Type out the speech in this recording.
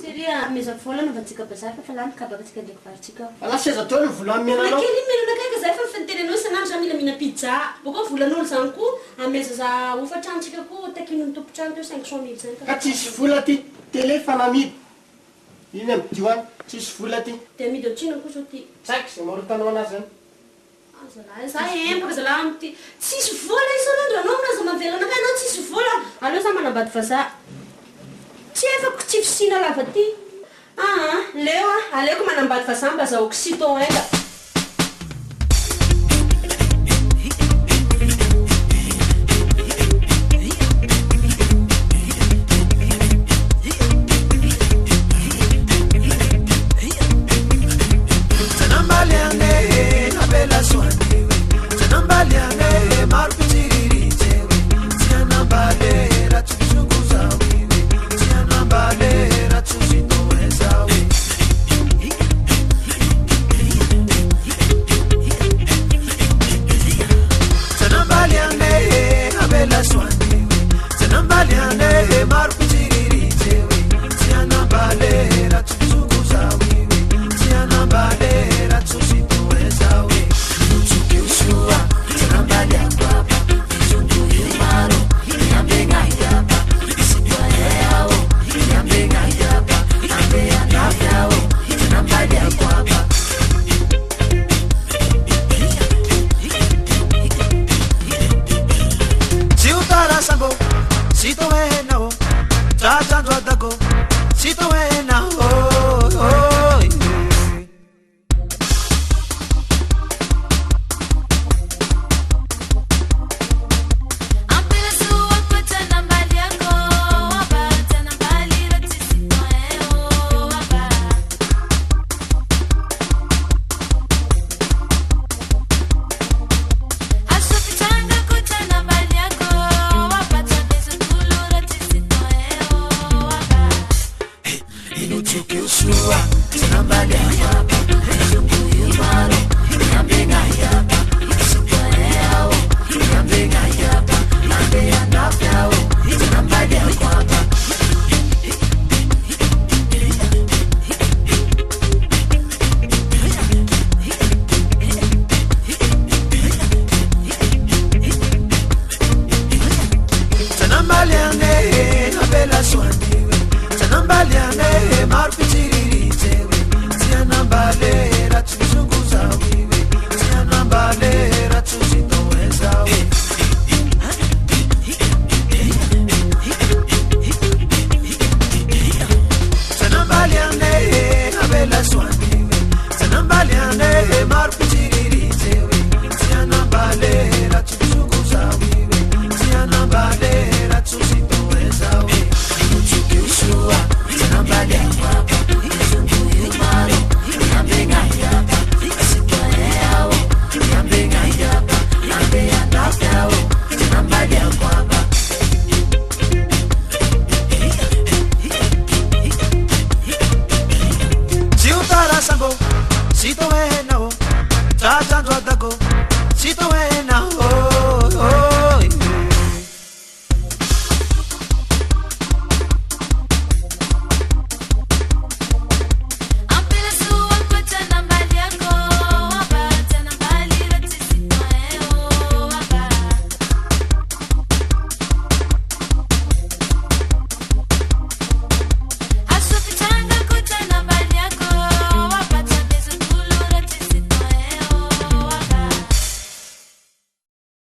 Seria meza fola navatsika bazary fa lany kabakatsika ndraiky varitsika. Ala seza tao ny vola amiananao. Kely menana kaka zay fa fitenenao isanandro za mila mina pizza. Boko volan'olo zany koa ameza za hofatrantsika koa takin'ny tompotrano teo 500 000 zany. Ka tsisy vola ty télé fa namidy. Iny amin'ny dioany tsisy vola ty. Dia amidy otrino koa zao ty. Tsaiky zay marotanao anazy zany. Za empaka zalahy amty tsisy vola isanandro anao naza mavelana ka anao tsisy vola. Aleo za manambady vazaha. Tsy efako tsy fisina lava ty. Leo aleoko manambady vazaha mba zahoako sitao enga. Sua, senambali apa, sungguh malu, nyampe ngayapa.